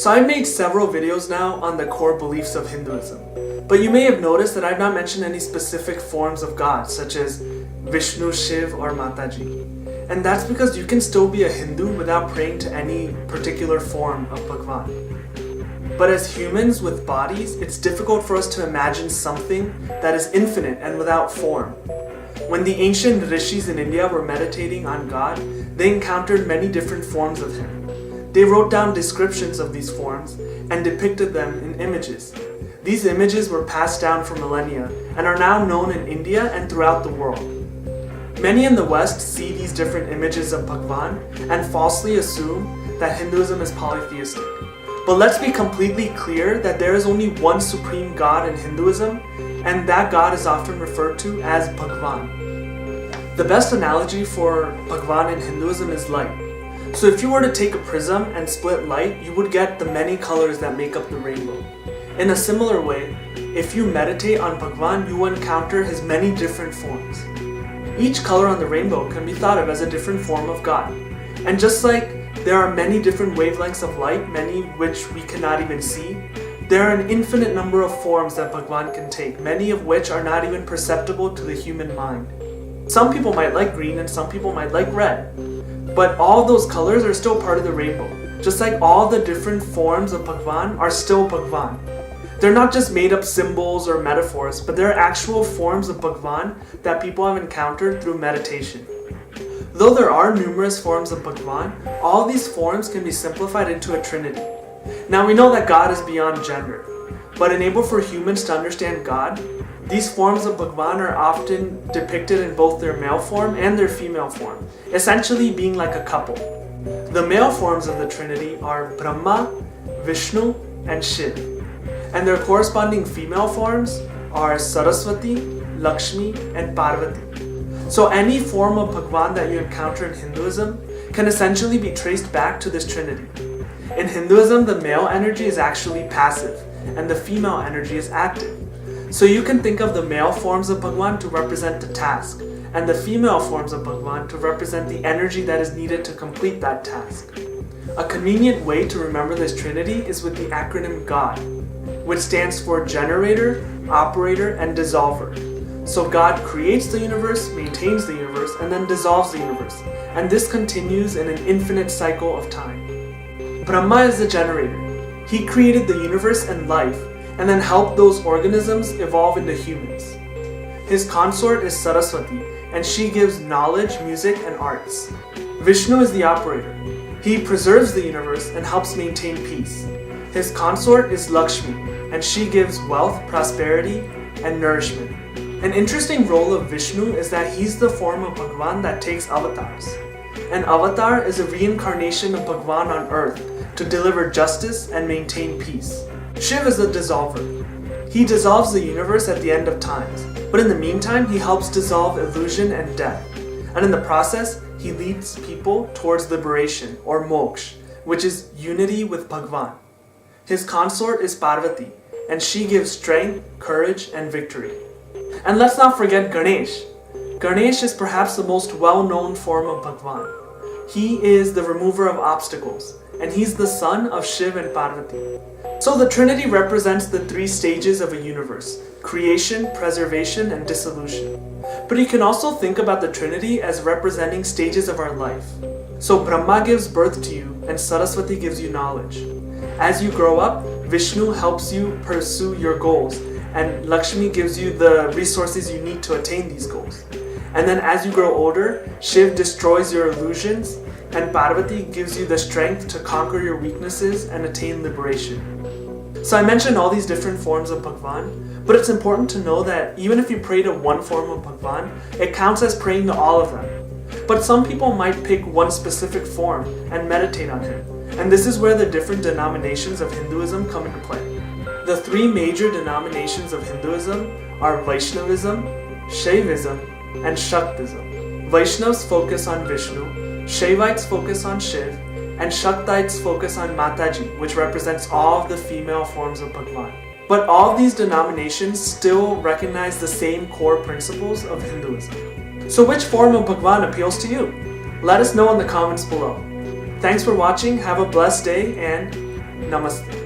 So I've made several videos now on the core beliefs of Hinduism, but you may have noticed that I've not mentioned any specific forms of God such as Vishnu, Shiv or Mataji. And that's because you can still be a Hindu without praying to any particular form of Bhagwan. But as humans with bodies, it's difficult for us to imagine something that is infinite and without form. When the ancient rishis in India were meditating on God, they encountered many different forms of Him. They wrote down descriptions of these forms and depicted them in images. These images were passed down for millennia and are now known in India and throughout the world. Many in the West see these different images of Bhagwan and falsely assume that Hinduism is polytheistic. But let's be completely clear that there is only one supreme God in Hinduism, and that God is often referred to as Bhagwan. The best analogy for Bhagwan in Hinduism is light. So if you were to take a prism and split light, you would get the many colors that make up the rainbow. In a similar way, if you meditate on Bhagwan, you will encounter his many different forms. Each color on the rainbow can be thought of as a different form of God. And just like there are many different wavelengths of light, many which we cannot even see, there are an infinite number of forms that Bhagwan can take, many of which are not even perceptible to the human mind. Some people might like green and some people might like red. But all those colors are still part of the rainbow. Just like all the different forms of Bhagwan are still Bhagwan. They're not just made up symbols or metaphors, but they're actual forms of Bhagwan that people have encountered through meditation. Though there are numerous forms of Bhagwan, all these forms can be simplified into a trinity. Now we know that God is beyond gender, but in order for humans to understand God, these forms of Bhagwan are often depicted in both their male form and their female form, essentially being like a couple. The male forms of the Trinity are Brahma, Vishnu, and Shiv, and their corresponding female forms are Sarasvati, Lakshmi, and Parvati. So any form of Bhagwan that you encounter in Hinduism can essentially be traced back to this Trinity. In Hinduism, the male energy is actually passive, and the female energy is active. So you can think of the male forms of Bhagwan to represent the task, and the female forms of Bhagwan to represent the energy that is needed to complete that task. A convenient way to remember this trinity is with the acronym God, which stands for generator, operator, and dissolver. So God creates the universe, maintains the universe, and then dissolves the universe, and this continues in an infinite cycle of time. Brahma is the generator. He created the universe and life, and then help those organisms evolve into humans. His consort is Sarasvati, and she gives knowledge, music, and arts. Vishnu is the operator. He preserves the universe and helps maintain peace. His consort is Lakshmi, and she gives wealth, prosperity, and nourishment. An interesting role of Vishnu is that he's the form of Bhagwan that takes avatars. An avatar is a reincarnation of Bhagwan on earth to deliver justice and maintain peace. Shiv is the dissolver. He dissolves the universe at the end of times, but in the meantime, he helps dissolve illusion and death. And in the process, he leads people towards liberation, or moksha, which is unity with Bhagwan. His consort is Parvati, and she gives strength, courage, and victory. And let's not forget Ganesh. Ganesh is perhaps the most well-known form of Bhagwan. He is the remover of obstacles, and he's the son of Shiv and Parvati. So the Trinity represents the three stages of a universe: creation, preservation, and dissolution. But you can also think about the Trinity as representing stages of our life. So Brahma gives birth to you, and Sarasvati gives you knowledge. As you grow up, Vishnu helps you pursue your goals, and Lakshmi gives you the resources you need to attain these goals. And then as you grow older, Shiv destroys your illusions, and Parvati gives you the strength to conquer your weaknesses and attain liberation. So I mentioned all these different forms of Bhagwan, but it's important to know that even if you pray to one form of Bhagwan, it counts as praying to all of them. But some people might pick one specific form and meditate on him, and this is where the different denominations of Hinduism come into play. The three major denominations of Hinduism are Vaishnavism, Shaivism, and Shaktism. Vaishnavas focus on Vishnu, Shaivites focus on Shiv, and Shaktites focus on Mataji, which represents all of the female forms of Bhagwan. But all these denominations still recognize the same core principles of Hinduism. So which form of Bhagwan appeals to you? Let us know in the comments below. Thanks for watching, have a blessed day, and Namaste.